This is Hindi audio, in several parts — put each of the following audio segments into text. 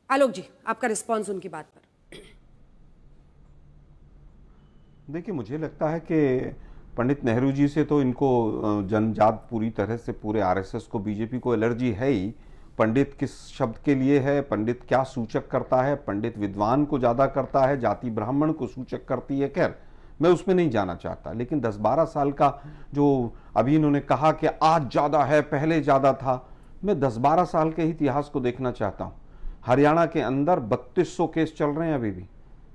आलोक जी, आपका रिस्पॉन्स उनकी बात पर। देखिए, मुझे लगता है कि पंडित नेहरू जी से तो इनको जनजात पूरी तरह से पूरे आरएसएस को, बीजेपी को एलर्जी है ही। पंडित किस शब्द के लिए है, पंडित क्या सूचक करता है, पंडित विद्वान को ज्यादा करता है, जाति ब्राह्मण को सूचक करती है। खैर, मैं उसमें नहीं जाना चाहता, लेकिन 10-12 साल का जो अभी इन्होंने कहा कि आज ज्यादा है, पहले ज्यादा था, मैं 10-12 साल के इतिहास को देखना चाहता हूं। हरियाणा के अंदर 3200 केस चल रहे हैं अभी भी।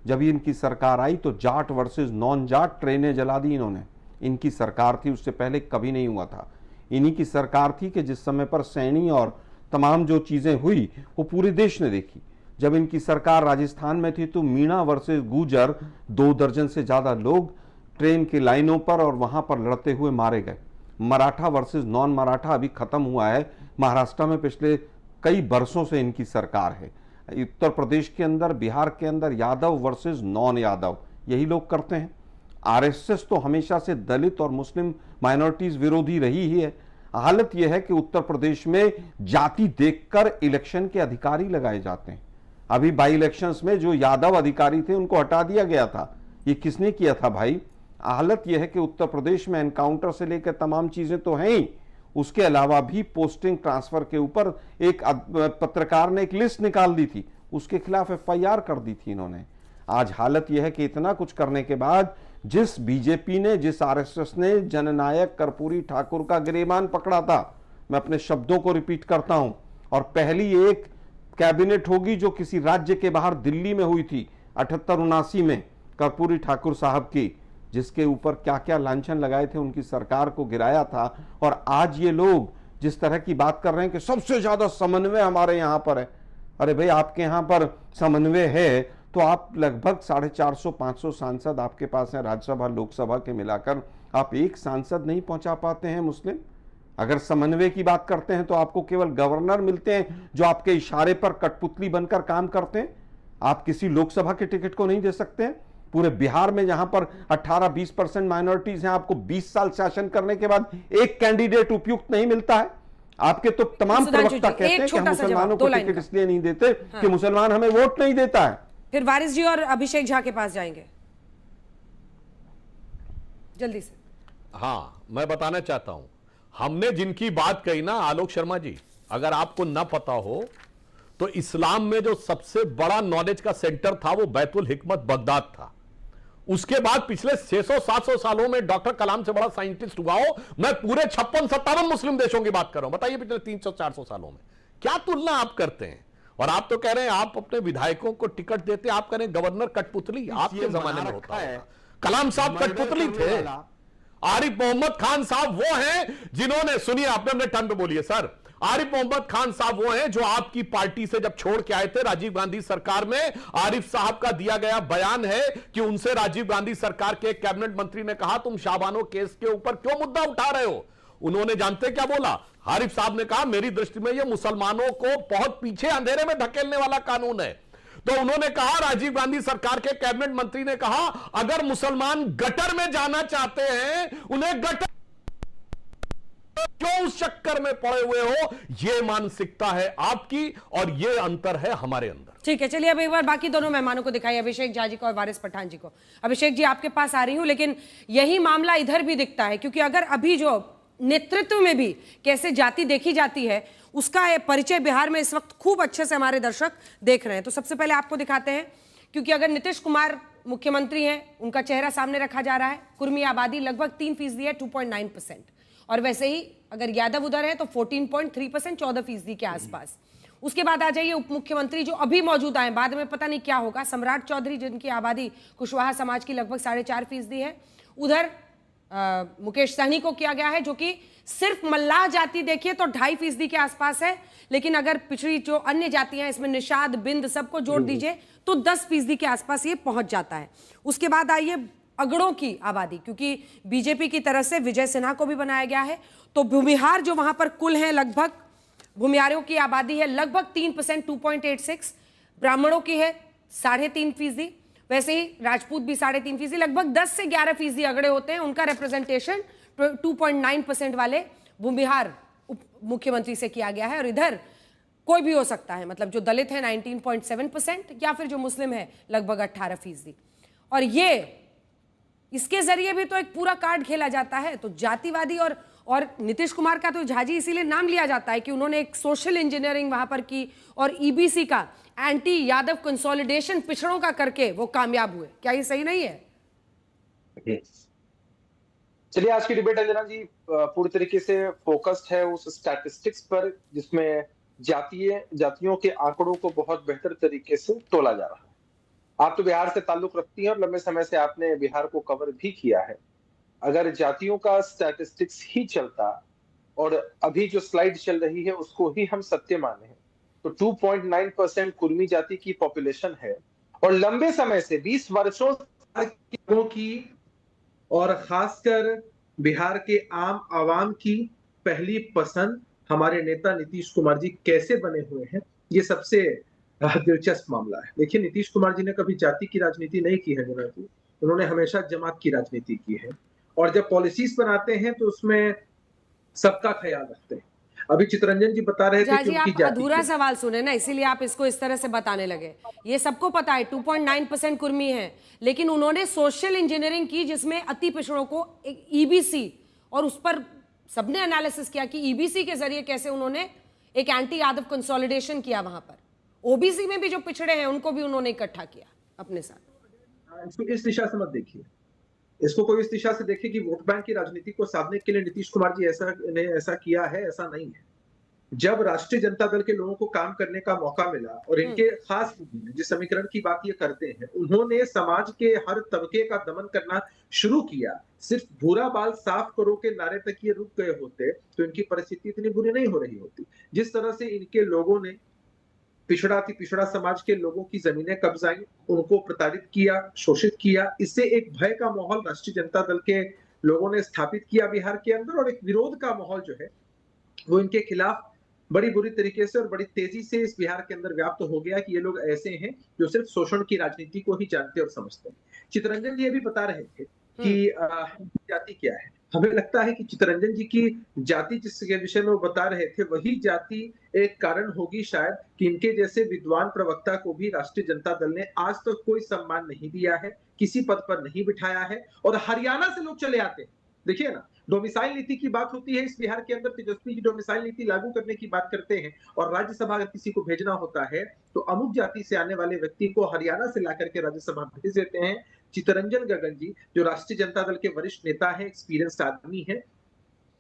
जब इनकी सरकार आई तो जाट वर्सेस नॉन जाट ट्रेनें जला दी इन्होंने। इनकी सरकार थी, उससे पहले कभी नहीं हुआ था। इन्हीं की सरकार थी कि जिस समय पर सैनी और तमाम जो चीजें हुई वो पूरे देश ने देखी। जब इनकी सरकार राजस्थान में थी तो मीणा वर्सेस गुर्जर 2 दर्जन से ज्यादा लोग ट्रेन की लाइनों पर और वहां पर लड़ते हुए मारे गए। मराठा वर्सेस नॉन मराठा अभी खत्म हुआ है महाराष्ट्र में, पिछले कई बरसों से इनकी सरकार है। उत्तर प्रदेश के अंदर, बिहार के अंदर यादव वर्सेस नॉन यादव, यही लोग करते हैं। आरएसएस तो हमेशा से दलित और मुस्लिम माइनॉरिटीज विरोधी रही ही है। हालत यह है कि उत्तर प्रदेश में जाति देखकर इलेक्शन के अधिकारी लगाए जाते हैं। अभी बाई इलेक्शंस में जो यादव अधिकारी थे उनको हटा दिया गया था। ये किसने किया था भाई? हालत यह है कि उत्तर प्रदेश में एनकाउंटर से लेकर तमाम चीजें तो हैं ही, उसके अलावा भी पोस्टिंग ट्रांसफर के ऊपर एक पत्रकार ने एक लिस्ट निकाल दी थी, उसके खिलाफ एफआईआर कर दी थी इन्होंने। आज हालत यह है कि इतना कुछ करने के बाद जिस बीजेपी ने, जिस आरएसएस ने जननायक कर्पूरी ठाकुर का गिरेबान पकड़ा था, मैं अपने शब्दों को रिपीट करता हूं, और पहली एक कैबिनेट होगी जो किसी राज्य के बाहर दिल्ली में हुई थी 78-79 में, कर्पूरी ठाकुर साहब की, जिसके ऊपर क्या क्या लांछन लगाए थे, उनकी सरकार को गिराया था। और आज ये लोग जिस तरह की बात कर रहे हैं कि सबसे ज्यादा समन्वय हमारे यहां पर है। अरे भाई, आपके यहां पर समन्वय है तो आप लगभग 450-500 सांसद आपके पास हैं, राज्यसभा लोकसभा के मिलाकर। आप एक सांसद नहीं पहुंचा पाते हैं मुस्लिम। अगर समन्वय की बात करते हैं तो आपको केवल गवर्नर मिलते हैं जो आपके इशारे पर कठपुतली बनकर काम करते हैं। आप किसी लोकसभा के टिकट को नहीं दे सकते हैं। पूरे बिहार में जहां पर 18-20% माइनॉरिटीज हैं, आपको 20 साल शासन करने के बाद एक कैंडिडेट उपयुक्त नहीं मिलता है। आपके तो तमाम प्रवक्ता कहते हैं कि हम मुसलमानों को टिकट इसलिए नहीं देते कि मुसलमान हमें वोट नहीं देता है। फिर वारिस जी और अभिषेक झा के पास जाएंगे जल्दी से। हाँ, मैं बताना चाहता हूं, हमने जिनकी बात कही ना आलोक शर्मा जी, अगर आपको ना पता हो तो इस्लाम में जो सबसे बड़ा नॉलेज का सेंटर था वो बैतुल हिकमत बगदाद था। उसके बाद पिछले 600-700 सालों में डॉक्टर कलाम से बड़ा साइंटिस्ट हुआ हो। मैं पूरे 56-57 मुस्लिम देशों की बात कर रहा हूं। बताइए पिछले 300-400 सालों में क्या तुलना आप करते हैं? और आप तो कह रहे हैं आप अपने विधायकों को टिकट देते, आप कह रहे हैं गवर्नर कठपुतली। आपके जमाने में होता है, कलाम साहब कठपुतली थे। आरिफ मोहम्मद खान साहब वो हैं जिन्होंने, सुनिए आपने अपने टर्न पे बोलिए सर, आरिफ मोहम्मद खान साहब वो हैं जो आपकी पार्टी से जब छोड़ के आए थे राजीव गांधी सरकार में। आरिफ साहब का दिया गया बयान है कि उनसे राजीव गांधी सरकार के कैबिनेट मंत्री ने कहा तुम शाहबानो केस के ऊपर क्यों मुद्दा उठा रहे हो? उन्होंने जानते क्या बोला? आरिफ साहब ने कहा मेरी दृष्टि में यह मुसलमानों को बहुत पीछे अंधेरे में धकेलने वाला कानून है। तो उन्होंने कहा, राजीव गांधी सरकार के कैबिनेट मंत्री ने कहा अगर मुसलमान गटर में जाना चाहते हैं उन्हें गटर क्यों उस चक्कर में पड़े हुए हो? यह मानसिकता है आपकी और यह अंतर है हमारे अंदर। ठीक है, चलिए अब एक बार बाकी दोनों मेहमानों को दिखाइए, अभिषेक झा जी को और वारिस पठान जी को। अभिषेक जी आपके पास आ रही हूं, लेकिन यही मामला इधर भी दिखता है, क्योंकि अगर अभी जो नेतृत्व में भी कैसे जाति देखी जाती है उसका परिचय बिहार में इस वक्त खूब अच्छे से हमारे दर्शक देख रहे हैं। तो सबसे पहले आपको दिखाते हैं, क्योंकि अगर नीतीश कुमार मुख्यमंत्री हैं, उनका चेहरा सामने रखा जा रहा है। कुर्मी आबादी लगभग 3% है, 2.9%। और वैसे ही अगर यादव उधर है तो 14.3%, 14% के आसपास। उसके बाद आ जाइए उप मुख्यमंत्री जो अभी मौजूदा है, बाद में पता नहीं क्या होगा, सम्राट चौधरी, जिनकी आबादी कुशवाहा समाज की लगभग 4.5% है। उधर मुकेश सहनी को किया गया है, जो कि सिर्फ मल्लाह जाति देखिए तो 2.5% के आसपास है, लेकिन अगर पिछड़ी जो अन्य जातियां इसमें निषाद, बिंद सबको जोड़ दीजिए तो 10% के आसपास ये पहुंच जाता है। उसके बाद आइए अगड़ों की आबादी, क्योंकि बीजेपी की तरफ से विजय सिन्हा को भी बनाया गया है। तो भूमिहार जो वहां पर कुल है, लगभग भूमिहारों की आबादी है लगभग 3%, 2.86। ब्राह्मणों की है 3.5%। वैसे ही राजपूत भी 3.5%, लगभग 10 से 11% अगड़े होते हैं। उनका रिप्रेजेंटेशन 2.9% वाले भूमिहार उप मुख्यमंत्री से किया गया है। और इधर कोई भी हो सकता है, मतलब जो दलित है 19.7% या फिर जो मुस्लिम है लगभग 18%। और ये इसके जरिए भी तो एक पूरा कार्ड खेला जाता है। तो जातिवादी और नीतीश कुमार का तो झाजी इसीलिए नाम लिया जाता है कि उन्होंने एक सोशल इंजीनियरिंग वहां पर की और ईबीसी का एंटी यादव कंसोलिडेशन पिछड़ों का करके वो कामयाब हुए। क्या ये सही नहीं है? चलिए, आज की डिबेट अंजना जी पूरी तरीके से फोकस्ड है उस स्टैटिस्टिक्स पर जिसमें जातियों के आंकड़ों को बहुत बेहतर तरीके से तोला जा रहा है। आप तो बिहार से ताल्लुक रखती हैं और लंबे समय से आपने बिहार को कवर भी किया है। अगर जातियों का स्टैटिस्टिक्स ही चलता और अभी जो स्लाइड चल रही है उसको ही हम सत्य माने तो 2.9% कुर्मी जाति की पॉपुलेशन है और लंबे समय से 20 वर्षों की और खासकर बिहार के आम आवाम की पहली पसंद हमारे नेता नीतीश कुमार जी कैसे बने हुए हैं, ये सबसे दिलचस्प मामला है। देखिए, नीतीश कुमार जी ने कभी जाति की राजनीति नहीं की है जना जी, उन्होंने हमेशा जमात की राजनीति की है और जब पॉलिसीज बनाते हैं तो उसमें सबका ख्याल रखते हैं। अभी चितरंजन जी बता रहे थे कि आप अधूरा सवाल सुने ना, इसीलिए आप इसको इस तरह से बताने लगे। ये सबको पता है 2.9% कुर्मी है, लेकिन उन्होंने सोशल इंजीनियरिंग की जिसमें अति पिछड़ों को ईबीसी, और उस पर सबने एनालिसिस किया कि ईबीसी के जरिए कैसे उन्होंने एक एंटी यादव कंसोलिडेशन किया। वहां पर ओबीसी में भी जो पिछड़े हैं उनको भी उन्होंने इकट्ठा किया अपने साथ। इसको इस दिशा से मत देखिए, इसको कोई इस दिशा से देखिए कि वोट बैंक की राजनीति को साधने के लिए नीतीश कुमार जी ऐसा किया है, ऐसा नहीं है। जब राष्ट्रीय जनता दल के लोगों को काम करने का मौका मिला और इनके खास जिस समीकरण की बात ये करते हैं, उन्होंने समाज के हर तबके का दमन करना शुरू किया। सिर्फ भूरा बाल साफ करो के नारे तक ये रुक गए होते तो इनकी परिस्थिति इतनी बुरी नहीं हो रही होती। जिस तरह से इनके लोगों ने पिछड़ा समाज के लोगों की जमीनें कब्जाई, उनको प्रताड़ित किया, शोषित किया, इससे एक भय का माहौल राष्ट्रीय जनता दल के लोगों ने स्थापित किया बिहार के अंदर और एक विरोध का माहौल जो है वो इनके खिलाफ बड़ी बुरी तरीके से और बड़ी तेजी से इस बिहार के अंदर व्याप्त हो गया कि ये लोग ऐसे हैं जो सिर्फ शोषण की राजनीति को ही जानते और समझते हैं। चितरंजन जी ये भी बता रहे थे कि जाति क्या है। हमें लगता है कि चितरंजन जी की जाति जिसके विषय में वो बता रहे थे वही जाति एक कारण होगी शायद कि इनके जैसे विद्वान प्रवक्ता को भी राष्ट्रीय जनता दल ने आज तक कोई सम्मान नहीं दिया है, किसी पद पर नहीं बिठाया है। और हरियाणा से लोग चले आते हैं, देखिए ना, डोमिसाइल नीति की बात होती है इस बिहार के अंदर, तेजस्वी जी डोमिसाइल नीति लागू करने की बात करते हैं और राज्यसभा अगर किसी को भेजना होता है तो अमुक जाति से आने वाले व्यक्ति को हरियाणा से लाकर के राज्यसभा भेज देते हैं। चितरंजन गगन जी जो राष्ट्रीय जनता दल के वरिष्ठ नेता है, एक्सपीरियंस्ड आदमी है,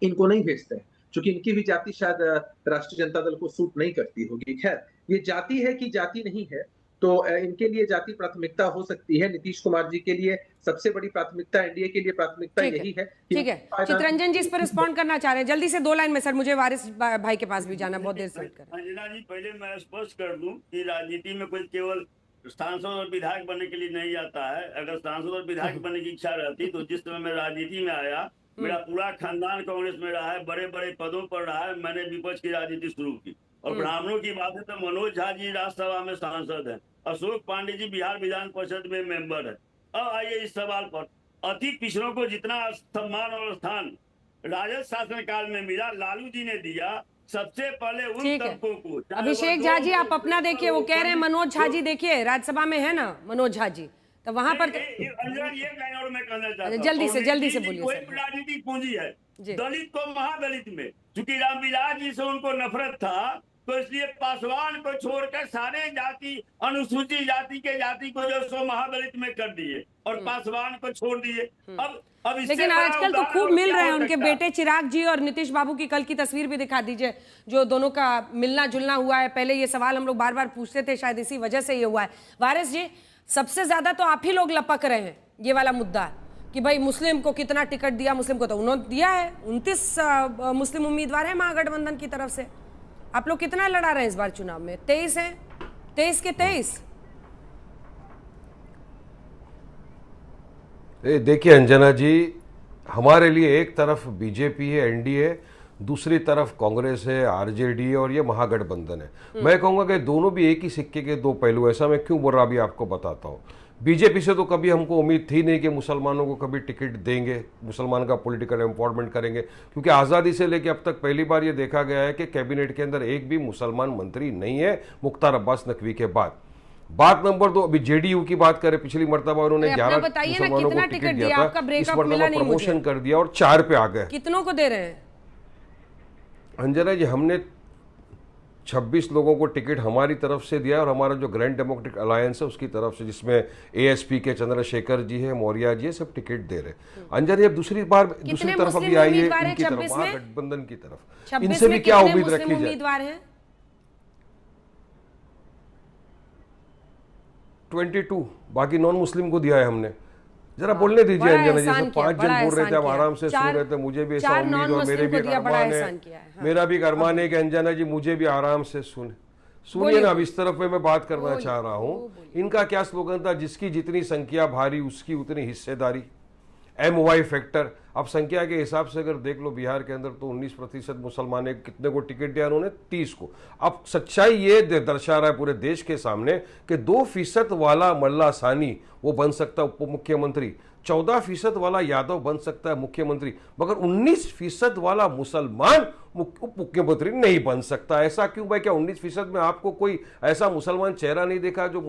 इनको नहीं भेजते हैं क्योंकि इनकी भी जाति शायद राष्ट्रीय जनता दल को सूट नहीं करती होगी। खैर, ये जाति है कि जाति नहीं है, तो इनके लिए जाति प्राथमिकता हो सकती है। नीतीश कुमार जी के लिए सबसे बड़ी प्राथमिकता, एनडीए के लिए प्राथमिकता यही है। ठीक है, चितरंजन जी इस पर रिस्पॉन्ड करना चाह रहे हैं, जल्दी से 2 लाइन में सर, मुझे वारिस भाई के पास भी जाना, बहुत देर से वेट कर। अंजना जी, पहले मैं स्पष्ट कर दूं कि राजनीति में कोई केवल सांसद और विधायक बनने के लिए नहीं आता है। अगर सांसद और विधायक बनने की इच्छा रहती तो जिस समय मैं राजनीति में आया, मेरा पूरा खानदान कांग्रेस में रहा है, बड़े बड़े पदों पर रहा है, मैंने विपक्ष की राजनीति शुरू की। और ब्राह्मणों की बात है तो मनोज झा जी राज्यसभा में सांसद है, अशोक पांडे जी बिहार विधान परिषद में मेंबर है। अब आइए इस सवाल पर, अति पिछड़ों को जितना सम्मान और स्थान राजद शासनकाल में मिला, लालू जी ने दिया सबसे पहले उन तबकों को। अभिषेक झा जी आप अपना देखिए, वो कह रहे हैं मनोज झा जी देखिए राज्यसभा में है ना मनोज झा जी, तो वहां पर ये लाइन और मैं कहना चाहता हूं, जल्दी से बोलिए। कोई राजनीतिक पूंजी है दलित को महादलित में, क्योंकि रामविलास जी से उनको नफरत था तो इसलिए पासवान को छोड़कर सारे जाति, अनुसूचित जाति के जाति को जो सो महादलित में कर दिए और पासवान को छोड़ दिए। अब लेकिन आजकल तो खूब मिल रहे हैं उनके बेटे चिराग जी और नीतीश बाबू की। कल की तस्वीर भी दिखा दीजिए जो दोनों का मिलना जुलना हुआ है। पहले ये सवाल हम लोग बार बार पूछते थे, शायद इसी वजह से ये हुआ है। वारिस जी, सबसे ज्यादा तो आप ही लोग लपक रहे हैं ये वाला मुद्दा कि भाई मुस्लिम को कितना टिकट दिया, मुस्लिम को तो उन्होंने दिया है, 29 मुस्लिम उम्मीदवार है महागठबंधन की तरफ से। आप लोग कितना लड़ा रहे हैं इस बार चुनाव में? 23 हैं, 23 के 23। देखिए अंजना जी, हमारे लिए एक तरफ बीजेपी है, एनडीए, दूसरी तरफ कांग्रेस है, आरजेडी है और ये महागठबंधन है। मैं कहूँगा कि दोनों भी एक ही सिक्के के दो पहलू। ऐसा मैं क्यों बोल रहा, अभी आपको बताता हूँ। बीजेपी से तो कभी हमको उम्मीद थी नहीं कि मुसलमानों को कभी टिकट देंगे, मुसलमान का पॉलिटिकल एम्पावरमेंट करेंगे, क्योंकि आज़ादी से लेकर अब तक पहली बार ये देखा गया है कि कैबिनेट के अंदर एक भी मुसलमान मंत्री नहीं है मुख्तार अब्बास नकवी के बाद। बात नंबर 2, अभी जेडीयू की बात करें, पिछली मरतबा उन्होंने 11 मुसलमानों को टिकट दिया था, इस मरतबा प्रमोशन कर दिया और 4 पे आ गए। कितनों को दे रहे हैं अंजना जी? हमने 26 लोगों को टिकट हमारी तरफ से दिया और हमारा जो ग्रैंड डेमोक्रेटिक अलायंस है उसकी तरफ से, जिसमें एएसपी के चंद्रशेखर जी है, मौर्य जी है, सब टिकट दे रहे। अंजना जी अब दूसरी तरफ अभी आई है इनकी तरफ, महागठबंधन की तरफ, इनसे भी क्या उम्मीद रखी जाए? उम्मीदवार हैं 22, बाकी नॉन मुस्लिम को दिया है हमने। जरा बोलने दीजिए अंजना जी, सब 5 जन बोल रहे थे, आप आराम से सुन रहे थे। मुझे भी ऐसा उम्मीद और मेरे भी अरमान है, मेरा भी अरमान है कि अंजना जी मुझे भी आराम से सुनिए ना। अब इस तरफ में मैं बात करना चाह रहा हूँ। इनका क्या स्लोगन था? जिसकी जितनी संख्या भारी उसकी उतनी हिस्सेदारी, MY फैक्टर। अब संख्या के हिसाब से अगर देख लो, बिहार के अंदर तो 19% मुसलमान है। कितने को टिकट दिया उन्होंने? 30 को। अब सच्चाई ये दर्शा रहा है पूरे देश के सामने कि 2% वाला मल्ला सानी वो बन सकता है उप मुख्यमंत्री, 14% वाला यादव बन सकता है मुख्यमंत्री, मगर 19% वाला मुसलमान उप मुख्यमंत्री नहीं बन सकता। ऐसा क्यों भाई? क्या 19% में आपको कोई ऐसा मुसलमान चेहरा नहीं देखा जो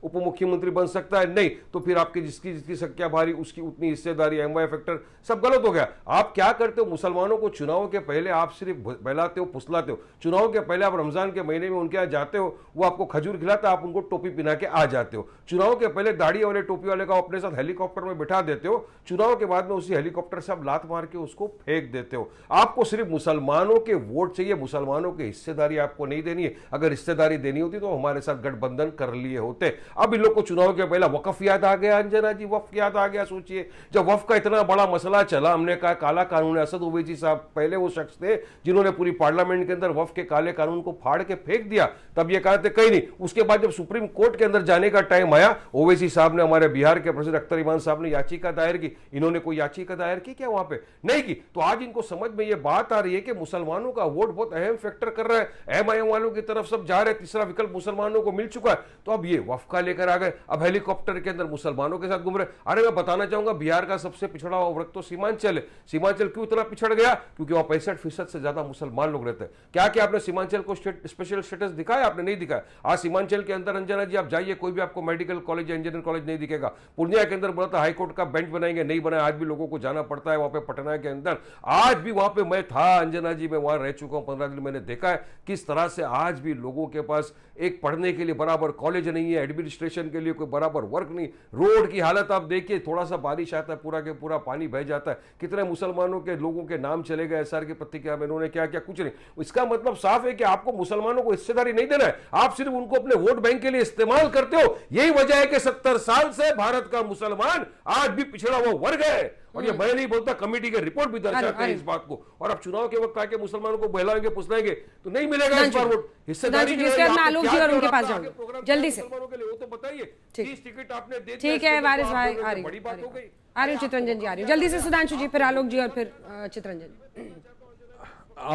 उप मुख्यमंत्री बन सकता है? नहीं, तो फिर आपकी जिसकी संख्या भारी उसकी उतनी हिस्सेदारी, MY फैक्टर, सब गलत हो गया। आप क्या करते हो? मुसलमानों को चुनाव के पहले आप सिर्फ बहलाते हो, फुसलाते हो। चुनाव के पहले आप रमजान के महीने में उनके यहाँ जाते हो, वो आपको खजूर खिलाता, आप उनको टोपी पिना के आ जाते हो। चुनाव के पहले दाढ़ी वाले टोपी वाले का अपने साथ हेलीकॉप्टर में बिठा देते हो, चुनाव के बाद में उसी हेलीकॉप्टर से आप लात मार के उसको फेंक देते हो। आपको सिर्फ मुसलमानों के वोट चाहिए, मुसलमानों की हिस्सेदारी आपको नहीं देनी है। अगर हिस्सेदारी देनी होती तो हमारे साथ गठबंधन कर लिए होते। अब इन लोग को चुनाव के पहले वक्फ याद आ गया अंजना जी, वक्फ याद आ गया। सोचिए, जब वक्फ का इतना बड़ा मसला चला, हमने कहा काला कानून है। असद ओवैसी साहब पहले वो शख्स थे जिन्होंने पूरी पार्लियामेंट के अंदर वक्फ के काले कानून को फाड़ के फेंक दिया। तब ये कहते कहीं नहीं। उसके बाद जब सुप्रीम कोर्ट के अंदर जाने का टाइम आया, ओवैसी साहब ने, हमारे बिहार के प्रेसिडेंट अख्तर इमान साहब ने याचिका दायर की। इन्होंने कोई याचिका दायर की क्या? वहां पे नहीं की। तो आज इनको समझ में ये बात आ रही है कि मुसलमानों का वोट बहुत अहम फैक्टर कर रहा है। MIM वालों की तरफ सब जा रहे हैं, तीसरा विकल्प मुसलमानों को मिल चुका है। तो अब ये वक्फ का लेकर आ गए, अब हेलीकॉप्टर के अंदर मुसलमानों के साथ घूम रहे। अरे मैं बताना चाहूंगा, बिहार का सबसे पिछड़ा हुआ वर्ग तो सीमांचल है। सीमांचल क्यों इतना पिछड़ गया? क्योंकि वहां 65% से ज्यादा मुसलमान लोग रहते हैं। क्या क्या आपने सीमांचल को स्पेशल स्टेटस दिखाया? आपने नहीं दिखाया। आज सीमांचल के अंदर अंजना जी आप जाइए, कोई भी आपको मेडिकल कॉलेज या इंजीनियरिंग कॉलेज नहीं दिखेगा। पूर्णिया के अंदर बोला था हाईकोर्ट का बेंच बनाएंगे, नहीं बनाया। आज भी लोगों को जाना पड़ता है वहां पे पटना के अंदर। आज भी वहां पे मैं था अंजना जी, मैं वहां रह चुका हूं 15 दिन। मैंने देखा है किस तरह से आज भी लोगों के पास एक पढ़ने के लिए बराबर कॉलेज नहीं है, एडमिनिस्ट्रेशन के लिए कोई बराबर वर्क नहीं। रोड की हालत आप देखिए, थोड़ा सा बारिश आता है पूरा के पूरा पानी बह जाता है। कितने मुसलमानों के लोगों के नाम चले गए SR की पत्रिका में, इन्होंने क्या क्या, कुछ नहीं। इसका मतलब साफ है कि आपको मुसलमानों को हिस्सेदारी नहीं देना है, आप सिर्फ उनको अपने वोट बैंक के लिए इस्तेमाल करते हो। यही वजह है कि 70 साल से भारत का मुसलमान आज भी पिछड़ा हुआ वर्ग है। और ये मैं नहीं बोलता, कमेटी के रिपोर्ट भी दर्शाते हैं इस बात को। और अब चुनाव के वक्त आके मुसलमानों को बहलाएंगे फुसलाएंगे तो नहीं मिलेगा इस बार वोट। हिस्सेदारी आलोक जी और उनके पास जाऊंगा जल्दी से, तो बताइए, 30 टिकट आपने दे, ठीक है वारिस भाई, आ रही बड़ी बात हो गई। आ रही हूँ चितरंजन जी, आ रही हूँ जल्दी से। सुधांशु जी, फिर आलोक जी और फिर चितरंजन।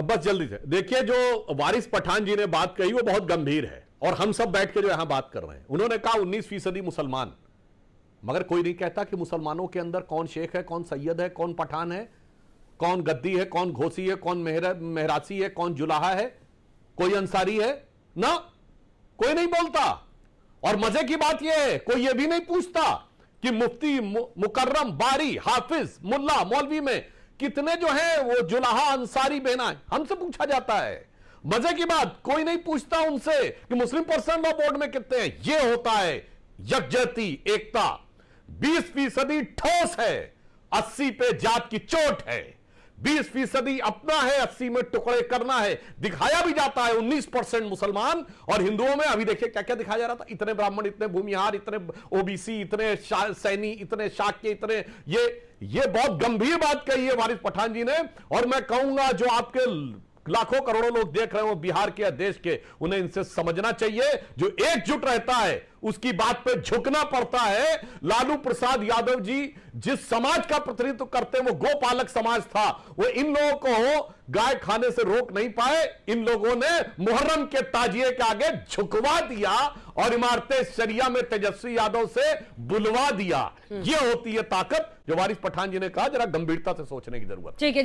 बस जल्दी से देखिए, जो वारिस पठान जी ने बात कही वो बहुत गंभीर है और हम सब बैठ के जो यहां बात कर रहे हैं। उन्होंने कहा 19% मुसलमान, मगर कोई नहीं कहता कि मुसलमानों के अंदर कौन शेख है, कौन सैयद है, कौन पठान है, कौन गद्दी है, कौन घोसी है, कौन मेहरासी है, कौन जुलाहा है, कोई अंसारी है ना, कोई नहीं बोलता। और मजे की बात यह है, कोई यह भी नहीं पूछता कि मुफ्ती, मुकर्रम, बारी, हाफिज, मुल्ला, मौलवी में कितने जो है वो जुलाहा अंसारी बहना, हमसे पूछा जाता है। मजे की बात, कोई नहीं पूछता उनसे कि मुस्लिम पर्सनल लॉ बोर्ड में कितने हैं। यह होता है यकजहती, एकता। 20% ठोस है, 80 पे जात की चोट है। 20% अपना है, 80 में टुकड़े करना है। दिखाया भी जाता है 19% मुसलमान और हिंदुओं में। अभी देखिए क्या क्या दिखाया जा रहा था, इतने ब्राह्मण, इतने भूमिहार, इतने ओबीसी, इतने सैनी, इतने शाक्य, इतने ये बहुत गंभीर बात कही है वारिस पठान जी ने। और मैं कहूंगा जो आपके लाखों करोड़ों लोग देख रहे हो बिहार के या देश के, उन्हें इनसे समझना चाहिए। जो एकजुट रहता है उसकी बात पे झुकना पड़ता है। लालू प्रसाद यादव जी जिस समाज का प्रतिनिधित्व करते वो गोपालक समाज था, वो इन लोगों को गाय खाने से रोक नहीं पाए। इन लोगों ने मुहर्रम के ताजिए के आगे झुकवा दिया और इमारतें शरिया में तेजस्वी यादव से बुलवा दिया। ये होती है ताकत जो वारिस पठान जी ने कहा, जरा गंभीरता से सोचने की जरूरत है। ठीक है।